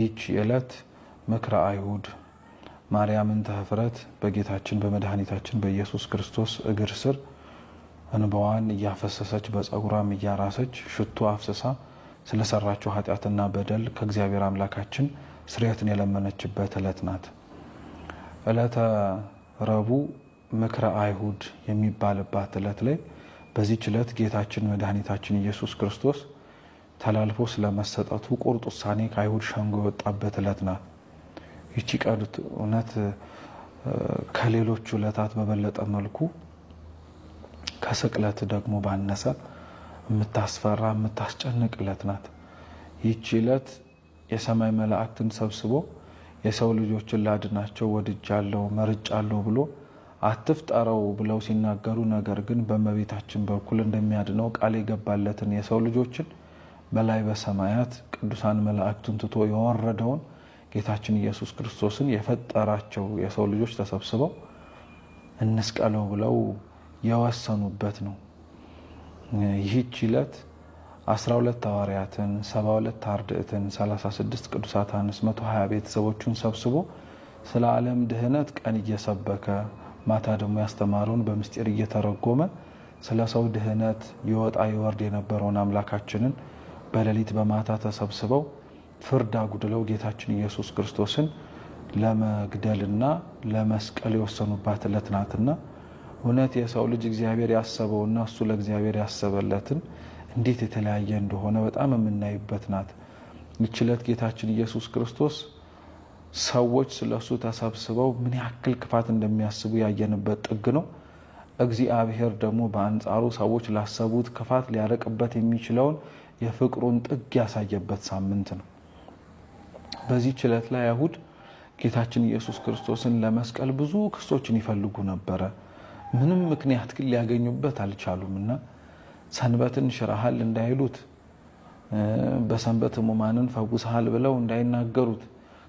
ይህች ዕለት ምክረ አይሁድ ማርያምን ተህፍረት በጌታችን በመድኃኒታችን በኢየሱስ ክርስቶስ እግር ስር እንባዋን እያፈሰሰች በጸጉሯም እያራሰች ሽቱ አፍስሳ ስለሰራቸው ኃጢአትና በደል ከእግዚአብሔር አምላካችን ስርየትን የለመነችበት ዕለት ናት። ዕለተ ረቡዕ ምክረ አይሁድ የሚባልባት ዕለት ላይ በዚህች ዕለት ጌታችን መድኃኒታችን ኢየሱስ ክርስቶስ ተላልፎ ስለመሰጠቱ ቁርጥ ውሳኔ ከአይሁድ ሸንጎ የወጣበት ዕለት ናት። ይቺ ቀን እውነት ከሌሎቹ ዕለታት በበለጠ መልኩ ከስቅለት ደግሞ ባነሰ የምታስፈራ የምታስጨንቅ ዕለት ናት። ይቺ ዕለት የሰማይ መላእክትን ሰብስቦ የሰው ልጆችን ላድናቸው ወድጃለሁ መርጫለሁ ብሎ አትፍጠረው ብለው ሲናገሩ፣ ነገር ግን በእመቤታችን በኩል እንደሚያድነው ቃል የገባለትን የሰው ልጆችን በላይ በሰማያት ቅዱሳን መላእክቱን ትቶ የወረደውን ጌታችን ኢየሱስ ክርስቶስን የፈጠራቸው የሰው ልጆች ተሰብስበው እንስቀለው ብለው የወሰኑበት ነው። ይህች ዕለት 12 ሐዋርያትን 72 አርድእትን 36 ቅዱሳት አንስት 120 ቤተሰቦቹን ሰብስቦ ስለ ዓለም ድህነት ቀን እየሰበከ ማታ ደግሞ ያስተማረውን በምስጢር እየተረጎመ ስለ ሰው ድህነት ይወጣ ይወርድ የነበረውን አምላካችንን በሌሊት በማታ ተሰብስበው ፍርድ አጉድለው ጌታችን ኢየሱስ ክርስቶስን ለመግደልና ለመስቀል የወሰኑባት ዕለት ናትና እውነት የሰው ልጅ እግዚአብሔር ያሰበውና እሱ ለእግዚአብሔር ያሰበለትን እንዴት የተለያየ እንደሆነ በጣም የምናይበት ናት። ይህች ዕለት ጌታችን ኢየሱስ ክርስቶስ ሰዎች ስለሱ ተሰብስበው ምን ያክል ክፋት እንደሚያስቡ ያየንበት ጥግ ነው። እግዚአብሔር ደግሞ በአንጻሩ ሰዎች ላሰቡት ክፋት ሊያረቅበት የሚችለውን የፍቅሩን ጥግ ያሳየበት ሳምንት ነው። በዚህ ዕለት ላይ አይሁድ ጌታችን ኢየሱስ ክርስቶስን ለመስቀል ብዙ ክሶችን ይፈልጉ ነበረ። ምንም ምክንያት ግን ሊያገኙበት አልቻሉምና ሰንበትን ሽረሃል እንዳይሉት፣ በሰንበት ሕሙማንን ፈውሰሃል ብለው እንዳይናገሩት፣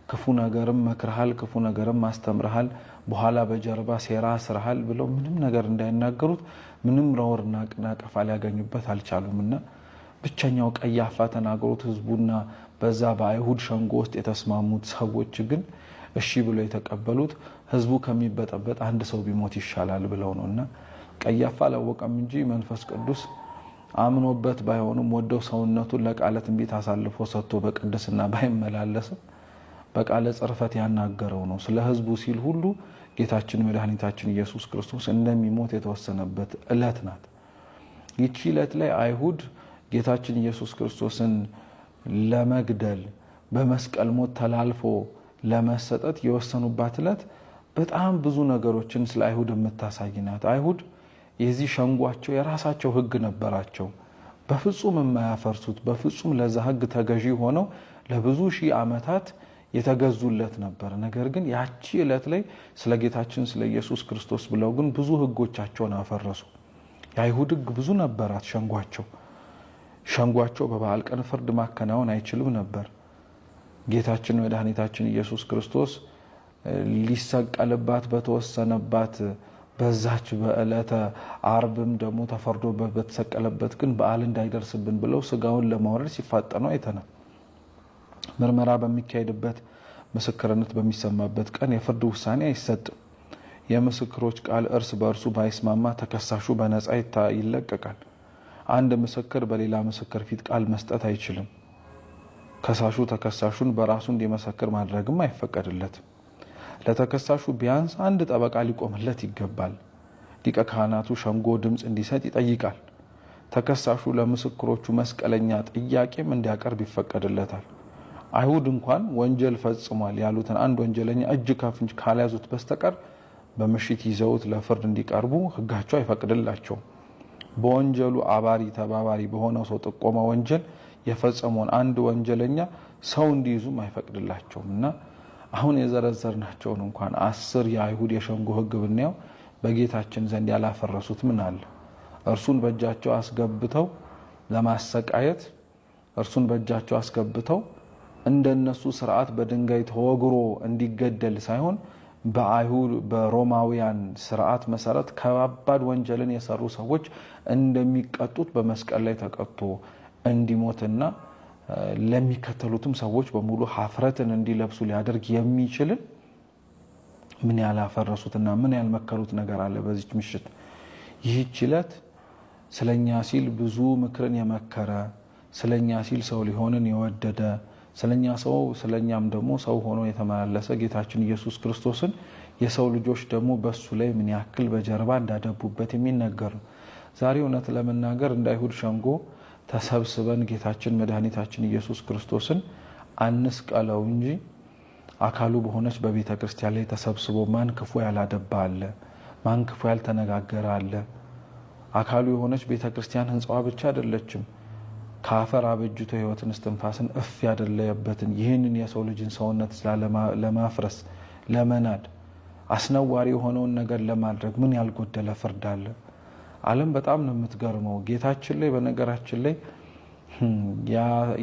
ክፉ ነገርም መክረሃል ክፉ ነገርም አስተምረሃል በኋላ በጀርባ ሴራ ስራሃል ብለው ምንም ነገር እንዳይናገሩት ምንም ረወርና ቅናቀፋ ሊያገኙበት አልቻሉምና ብቸኛው ቀያፋ ተናግሮት ህዝቡና በዛ በአይሁድ ሸንጎ ውስጥ የተስማሙት ሰዎች ግን እሺ ብለው የተቀበሉት ህዝቡ ከሚበጠበጥ አንድ ሰው ቢሞት ይሻላል ብለው ነውና ቀያፋ አላወቀም እንጂ መንፈስ ቅዱስ አምኖበት ባይሆንም ወደው ሰውነቱን ለቃለ ትንቢት አሳልፎ ሰጥቶ በቅድስና ባይመላለስም በቃለ ጽርፈት ያናገረው ነው። ስለ ህዝቡ ሲል ሁሉ ጌታችን መድኃኒታችን ኢየሱስ ክርስቶስ እንደሚሞት የተወሰነበት ዕለት ናት። ይህች ዕለት ላይ አይሁድ ጌታችን ኢየሱስ ክርስቶስን ለመግደል በመስቀል ሞት ተላልፎ ለመሰጠት የወሰኑባት ዕለት በጣም ብዙ ነገሮችን ስለ አይሁድ የምታሳይ ናት። አይሁድ የዚህ ሸንጓቸው የራሳቸው ህግ ነበራቸው፣ በፍጹም የማያፈርሱት በፍጹም ለዛ ህግ ተገዢ ሆነው ለብዙ ሺህ ዓመታት የተገዙለት ነበር። ነገር ግን ያቺ ዕለት ላይ ስለ ጌታችን ስለ ኢየሱስ ክርስቶስ ብለው ግን ብዙ ህጎቻቸውን አፈረሱ። የአይሁድ ህግ ብዙ ነበራት። ሸንጓቸው በበዓል ቀን ፍርድ ማከናወን አይችልም ነበር። ጌታችን መድኃኒታችን ኢየሱስ ክርስቶስ ሊሰቀልባት በተወሰነባት በዛች በዕለተ አርብም ደግሞ ተፈርዶበት በተሰቀለበት ግን በዓል እንዳይደርስብን ብለው ስጋውን ለማውረድ ሲፋጠኑ አይተናል። ምርመራ በሚካሄድበት ምስክርነት በሚሰማበት ቀን የፍርድ ውሳኔ አይሰጥም። የምስክሮች ቃል እርስ በእርሱ ባይስማማ ተከሳሹ በነፃ ይለቀቃል። አንድ ምስክር በሌላ ምስክር ፊት ቃል መስጠት አይችልም። ከሳሹ ተከሳሹን በራሱ እንዲመሰክር ማድረግም አይፈቀድለትም። ለተከሳሹ ቢያንስ አንድ ጠበቃ ሊቆምለት ይገባል። ሊቀ ካህናቱ ሸንጎ ድምፅ እንዲሰጥ ይጠይቃል። ተከሳሹ ለምስክሮቹ መስቀለኛ ጥያቄም እንዲያቀርብ ይፈቀድለታል። አይሁድ እንኳን ወንጀል ፈጽሟል ያሉትን አንድ ወንጀለኛ እጅ ከፍንጅ ካልያዙት በስተቀር በምሽት ይዘውት ለፍርድ እንዲቀርቡ ሕጋቸው አይፈቅድላቸውም። በወንጀሉ አባሪ ተባባሪ በሆነው ሰው ጥቆማ ወንጀል የፈጸመውን አንድ ወንጀለኛ ሰው እንዲይዙም አይፈቅድላቸውምና አሁን የዘረዘርናቸውን እንኳን 10 የአይሁድ የሸንጎ ሕግ ብናየው በጌታችን ዘንድ ያላፈረሱት ምን አለ? እርሱን በእጃቸው አስገብተው ለማሰቃየት እርሱን በእጃቸው አስገብተው እንደነሱ ስርዓት በድንጋይ ተወግሮ እንዲገደል ሳይሆን በአይሁድ በሮማውያን ስርዓት መሰረት ከባባድ ወንጀልን የሰሩ ሰዎች እንደሚቀጡት በመስቀል ላይ ተቀጥቶ እንዲሞትና ለሚከተሉትም ሰዎች በሙሉ ሀፍረትን እንዲለብሱ ሊያደርግ የሚችል ምን ያላፈረሱትና ምን ያልመከሩት ነገር አለ በዚች ምሽት። ይህች ዕለት ስለኛ ሲል ብዙ ምክርን የመከረ ስለኛ ሲል ሰው ሊሆንን የወደደ ስለኛም ደግሞ ሰው ሆኖ የተመላለሰ ጌታችን ኢየሱስ ክርስቶስን የሰው ልጆች ደግሞ በሱ ላይ ምን ያክል በጀርባ እንዳደቡበት የሚነገር ነው። ዛሬ እውነት ለመናገር እንደ አይሁድ ሸንጎ ተሰብስበን ጌታችን መድኃኒታችን ኢየሱስ ክርስቶስን አንስቀለው እንጂ አካሉ በሆነች በቤተ ክርስቲያን ላይ ተሰብስቦ ማን ክፉ ያላደባ አለ? ማን ክፉ ያልተነጋገረ አለ? አካሉ የሆነች ቤተ ክርስቲያን ህንጻዋ ብቻ አይደለችም። ከአፈር አበጅቶ ህይወትን እስትንፋስን እፍ ያደለየበትን ይህንን የሰው ልጅን ሰውነት ለማፍረስ ለመናድ አስነዋሪ የሆነውን ነገር ለማድረግ ምን ያልጎደለ ፍርድ አለ? ዓለም በጣም ነው የምትገርመው። ጌታችን ላይ በነገራችን ላይ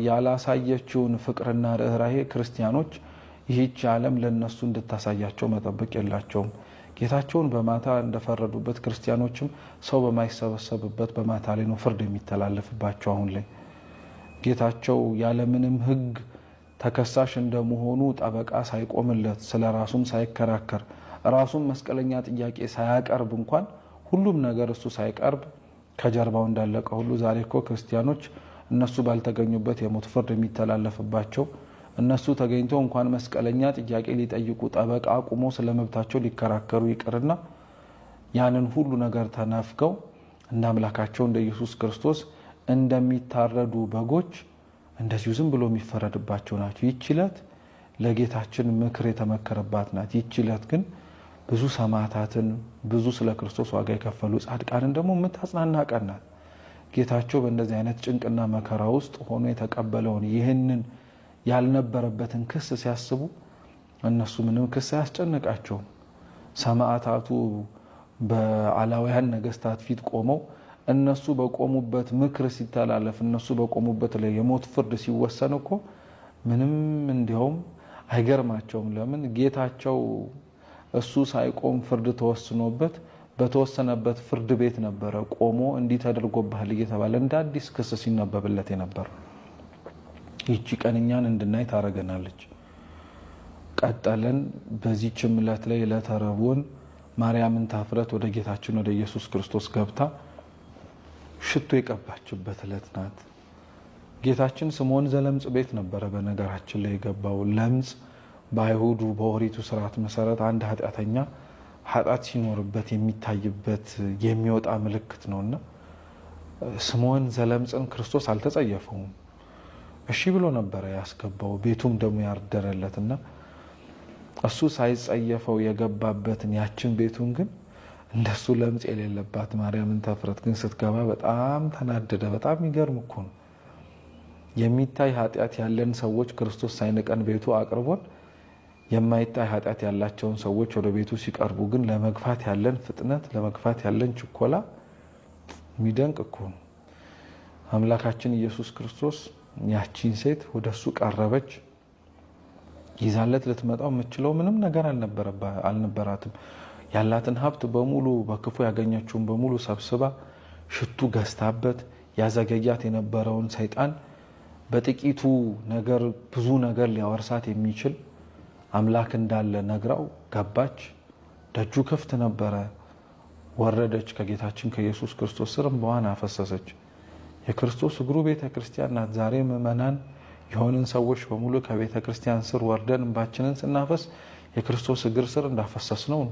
ያላሳየችውን ፍቅርና ርህራሄ ክርስቲያኖች ይህች ዓለም ለነሱ እንድታሳያቸው መጠበቅ የላቸውም። ጌታቸውን በማታ እንደፈረዱበት ክርስቲያኖችም ሰው በማይሰበሰብበት በማታ ላይ ነው ፍርድ የሚተላለፍባቸው። አሁን ላይ ጌታቸው ያለምንም ህግ ተከሳሽ እንደመሆኑ ጠበቃ ሳይቆምለት ስለራሱም ሳይከራከር ራሱም መስቀለኛ ጥያቄ ሳያቀርብ እንኳን ሁሉም ነገር እሱ ሳይቀርብ ከጀርባው እንዳለቀ ሁሉ ዛሬ እኮ ክርስቲያኖች እነሱ ባልተገኙበት የሞት ፍርድ የሚተላለፍባቸው እነሱ ተገኝተው እንኳን መስቀለኛ ጥያቄ ሊጠይቁ ጠበቃ አቁሞ ስለመብታቸው ሊከራከሩ ይቅርና ያንን ሁሉ ነገር ተነፍገው እንደ አምላካቸው እንደ ኢየሱስ ክርስቶስ እንደሚታረዱ በጎች እንደዚሁ ዝም ብሎ የሚፈረድባቸው ናቸው። ይህች ዕለት ለጌታችን ምክር የተመከረባት ናት። ይህች ዕለት ግን ብዙ ሰማዕታትን ብዙ ስለ ክርስቶስ ዋጋ የከፈሉ ጻድቃንን ደግሞ የምታጽናና ቀን ናት። ጌታቸው በእንደዚህ አይነት ጭንቅና መከራ ውስጥ ሆኖ የተቀበለውን ይህንን ያልነበረበትን ክስ ሲያስቡ እነሱ ምንም ክስ አያስጨንቃቸውም። ሰማዕታቱ በአላውያን ነገስታት ፊት ቆመው እነሱ በቆሙበት ምክር ሲተላለፍ እነሱ በቆሙበት ላይ የሞት ፍርድ ሲወሰን እኮ ምንም እንዲያውም አይገርማቸውም። ለምን? ጌታቸው እሱ ሳይቆም ፍርድ ተወስኖበት በተወሰነበት ፍርድ ቤት ነበረ ቆሞ እንዲህ ተደርጎብሃል እየተባለ እንደ አዲስ ክስ ሲነበብለት የነበር። ይህች ቀን እኛን እንድናይ ታረገናለች። ቀጠለን በዚህች ዕለት ላይ ለተረቡን ማርያምን ታፍረት ወደ ጌታችን ወደ ኢየሱስ ክርስቶስ ገብታ ሽቶ የቀባችበት ዕለት ናት። ጌታችን ስምዖን ዘለምጽ ቤት ነበረ በነገራችን ላይ የገባው። ለምጽ በአይሁዱ በኦሪቱ ስርዓት መሰረት አንድ ኃጢአተኛ ኃጢአት ሲኖርበት የሚታይበት የሚወጣ ምልክት ነውና ስምዖን ዘለምጽን ክርስቶስ አልተጸየፈውም። እሺ ብሎ ነበረ ያስገባው። ቤቱም ደግሞ ያርደረለትና እሱ ሳይጸየፈው የገባበትን ያችን ቤቱን ግን እንደሱ ለምጽ የሌለባት ማርያምን ታፍረት ግን ስትገባ በጣም ተናደደ። በጣም ይገርም እኮ ነው። የሚታይ ኃጢአት ያለን ሰዎች ክርስቶስ ሳይንቀን ቤቱ አቅርቦን የማይታይ ኃጢአት ያላቸውን ሰዎች ወደ ቤቱ ሲቀርቡ ግን ለመግፋት ያለን ፍጥነት ለመግፋት ያለን ችኮላ የሚደንቅ እኮ ነው። አምላካችን ኢየሱስ ክርስቶስ ያቺን ሴት ወደሱ ቀረበች። ይዛለት ልትመጣው የምትችለው ምንም ነገር አልነበራትም። ያላትን ሀብት በሙሉ በክፉ ያገኘችውን በሙሉ ሰብስባ ሽቱ ገዝታበት ያዘገያት የነበረውን ሰይጣን በጥቂቱ ነገር ብዙ ነገር ሊያወርሳት የሚችል አምላክ እንዳለ ነግራው ገባች። ደጁ ክፍት ነበረ። ወረደች። ከጌታችን ከኢየሱስ ክርስቶስ ስር እንባዋን አፈሰሰች። የክርስቶስ እግሩ ቤተ ክርስቲያን ናት። ዛሬ ምእመናን የሆንን ሰዎች በሙሉ ከቤተ ክርስቲያን ስር ወርደን እንባችንን ስናፈስ የክርስቶስ እግር ስር እንዳፈሰስ ነው።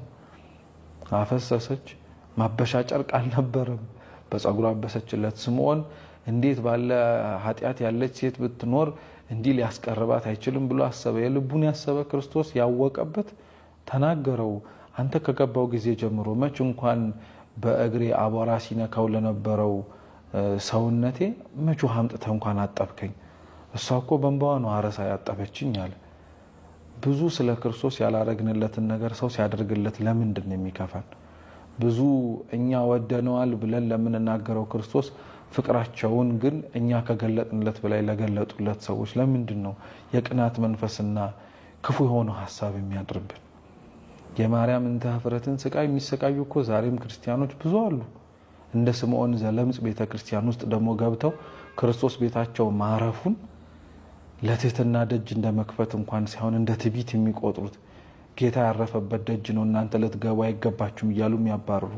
አፈሰሰች። ማበሻ ጨርቅ አልነበረም። በፀጉሯ አበሰችለት። ስምዖን እንዴት ባለ ኃጢአት ያለች ሴት ብትኖር እንዲህ ሊያስቀርባት አይችልም ብሎ አሰበ። የልቡን ያሰበ ክርስቶስ ያወቀበት ተናገረው። አንተ ከገባው ጊዜ ጀምሮ መች እንኳን በእግሬ አቧራ ሲነካው ለነበረው ሰውነቴ መች ውሃ አምጥተህ እንኳን አጠብከኝ? እሷ እኮ በእንባዋ ነው አረሳ ያጠበችኝ አለ። ብዙ ስለ ክርስቶስ ያላረግንለትን ነገር ሰው ሲያደርግለት ለምንድን ነው የሚከፋን? ብዙ እኛ ወደነዋል ብለን ለምንናገረው ክርስቶስ ፍቅራቸውን ግን እኛ ከገለጥንለት በላይ ለገለጡለት ሰዎች ለምንድን ነው የቅናት መንፈስና ክፉ የሆነ ሐሳብ የሚያድርብን? የማርያም እንተ ኀፍረትን ስቃይ የሚሰቃዩ እኮ ዛሬም ክርስቲያኖች ብዙ አሉ። እንደ ስምዖን ዘለምጽ ቤተክርስቲያን ውስጥ ደግሞ ገብተው ክርስቶስ ቤታቸው ማረፉን ለትህትና ደጅ እንደመክፈት እንኳን ሳይሆን እንደ ትዕቢት የሚቆጥሩት ጌታ ያረፈበት ደጅ ነው እናንተ ልትገቡ አይገባችሁም እያሉ የሚያባርሩ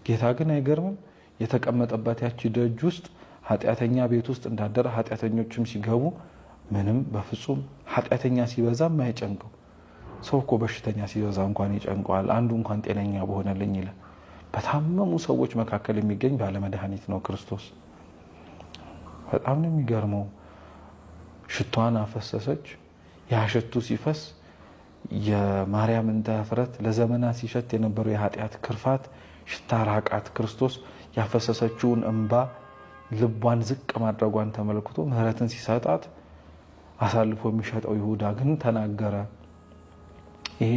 ጌታ ግን አይገርምም የተቀመጠበት ያቺ ደጅ ውስጥ ኃጢአተኛ ቤት ውስጥ እንዳደረ ኃጢአተኞችም ሲገቡ ምንም በፍጹም ኃጢአተኛ ሲበዛ የማይጨንቀው ሰው እኮ በሽተኛ ሲበዛ እንኳን ይጨንቀዋል አንዱ እንኳን ጤነኛ በሆነልኝ ይላል በታመሙ ሰዎች መካከል የሚገኝ ባለ መድኃኒት ነው ክርስቶስ በጣም ነው የሚገርመው ሽቷን አፈሰሰች ያ ሽቱ ሲፈስ የማርያምን ተፍረት ለዘመናት ሲሸት የነበረው የኃጢአት ክርፋት ሽታ ራቃት ክርስቶስ ያፈሰሰችውን እንባ ልቧን ዝቅ ማድረጓን ተመልክቶ ምህረትን ሲሰጣት አሳልፎ የሚሸጠው ይሁዳ ግን ተናገረ ይሄ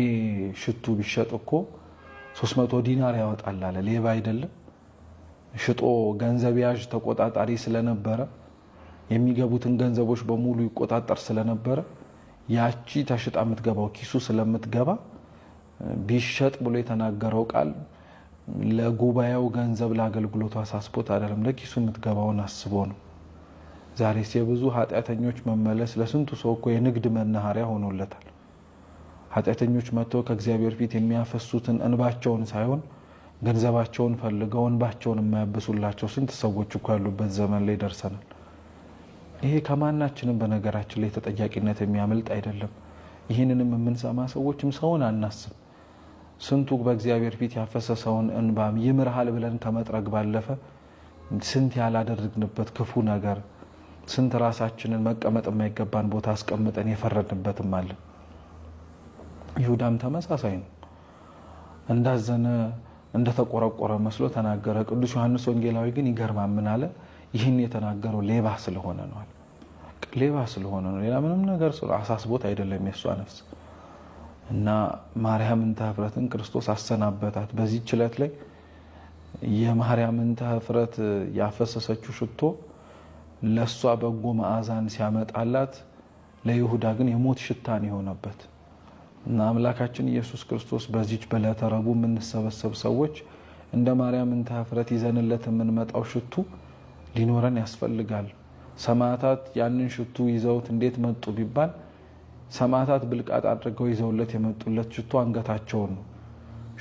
ሽቱ ቢሸጥ እኮ 300 ዲናር ያወጣል አለ ሌባ አይደለም ሽጦ ገንዘብ ያዥ ተቆጣጣሪ ስለነበረ የሚገቡትን ገንዘቦች በሙሉ ይቆጣጣር ስለነበረ ያቺ ተሽጣ የምትገባው ኪሱ ስለምትገባ ቢሸጥ ብሎ የተናገረው ቃል ለጉባኤው ገንዘብ ለአገልግሎቱ አሳስቦት አይደለም ለኪሱ የምትገባውን አስቦ ነው ዛሬስ የብዙ ኃጢአተኞች መመለስ ለስንቱ ሰው እኮ የንግድ መናኸሪያ ሆኖለታል ኃጢአተኞች መጥተው ከእግዚአብሔር ፊት የሚያፈሱትን እንባቸውን ሳይሆን ገንዘባቸውን ፈልገው እንባቸውን የማያብሱላቸው ስንት ሰዎች እኮ ያሉበት ዘመን ላይ ደርሰናል ይሄ ከማናችንም በነገራችን ላይ ተጠያቂነት የሚያመልጥ አይደለም ይሄንንም የምንሰማ ሰዎችም ሰውን አናስብ ስንቱ በእግዚአብሔር ፊት ያፈሰሰውን እንባም ይምርሃል ብለን ከመጥረግ ባለፈ ስንት ያላደረግንበት ክፉ ነገር ስንት ራሳችንን መቀመጥ የማይገባን ቦታ አስቀምጠን የፈረድንበትም አለ ይሁዳም ተመሳሳይ ነው እንዳዘነ እንደተቆረቆረ መስሎ ተናገረ ቅዱስ ዮሐንስ ወንጌላዊ ግን ይገርማል ምን አለ ይህን የተናገረው ሌባ ስለሆነ ነው ሌባ ስለሆነ ነው ሌላ ምንም ነገር አሳስቦት አይደለም የሷ ነፍስ እና ማርያምን ተፍረትን ክርስቶስ አሰናበታት በዚህ ችለት ላይ የማርያምን ተፍረት ያፈሰሰችው ሽቶ ለሷ በጎ መዓዛን ሲያመጣላት ለይሁዳ ግን የሞት ሽታን የሆነበት እና አምላካችን ኢየሱስ ክርስቶስ በዚች በዕለተ ረቡዕ የምንሰበሰብ ሰዎች እንደ ማርያምን ተፍረት ይዘንለት የምንመጣው ሽቱ ሊኖረን ያስፈልጋል ሰማዕታት ያንን ሽቱ ይዘውት እንዴት መጡ ቢባል ሰማዕታት ብልቃጥ አድርገው ይዘውለት የመጡለት ሽቱ አንገታቸውን ነው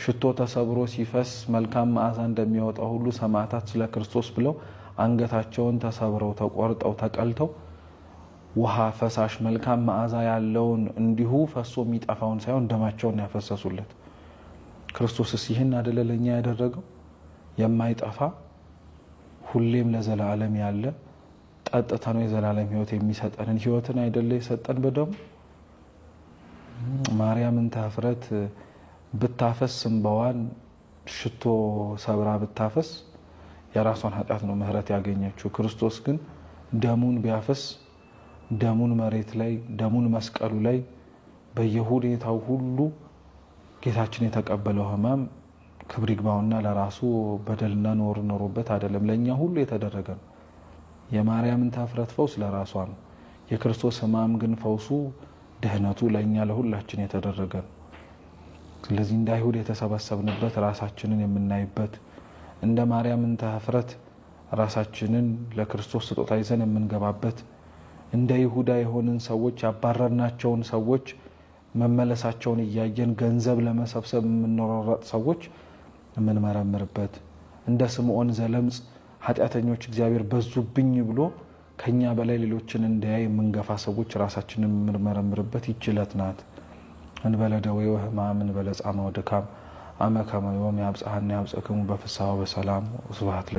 ሽቶ ተሰብሮ ሲፈስ መልካም መዓዛ እንደሚያወጣው ሁሉ ሰማዕታት ስለ ክርስቶስ ብለው አንገታቸውን ተሰብረው ተቆርጠው ተቀልተው ውሃ ፈሳሽ መልካም መዓዛ ያለውን እንዲሁ ፈሶ የሚጠፋውን ሳይሆን ደማቸውን ያፈሰሱለት ክርስቶስስ ይህን አደለለኛ ያደረገው የማይጠፋ ሁሌም ለዘላለም ያለ ጠጥተን የዘላለም ሕይወት የሚሰጠንን ሕይወትን አይደለ የሰጠን በደሙ ማርያምን ተፍረት ብታፈስ እንባዋን ሽቶ ሰብራ ብታፈስ የራሷን ኃጢአት ነው ምህረት ያገኘችው ክርስቶስ ግን ደሙን ቢያፈስ ደሙን መሬት ላይ ደሙን መስቀሉ ላይ በየሁኔታው ሁሉ ጌታችን የተቀበለው ሕማም ክብር ይግባውና ለራሱ በደልና ኖር ኖሮበት አይደለም ለኛ ሁሉ የተደረገ ነው የማርያምን ተፍረት ፈውስ ለራሷ ነው የክርስቶስ ሕማም ግን ፈውሱ ደህነቱ ለኛ ለሁላችን የተደረገ ነው ስለዚህ እንደ አይሁድ የተሰበሰብንበት ራሳችንን የምናይበት እንደ ማርያምን ተፍረት ራሳችንን ለክርስቶስ ስጦታ ይዘን የምንገባበት እንደ ይሁዳ የሆንን ሰዎች ያባረርናቸውን ሰዎች መመለሳቸውን እያየን ገንዘብ ለመሰብሰብ የምንሮጥ ሰዎች የምንመረምርበት እንደ ስምዖን ዘለምጽ ኃጢአተኞች እግዚአብሔር በዙብኝ ብሎ ከኛ በላይ ሌሎችን እንዲያይ የምንገፋ ሰዎች ራሳችንን የምንመረምርበት ይችለት ናት እንበለ ደዌ ወሕማም እንበለ ጻማ ወድካም አመ ከመ ዮም ያብጽሐነ ያብጽሕክሙ በፍስሐ ወበሰላም ወስብሐት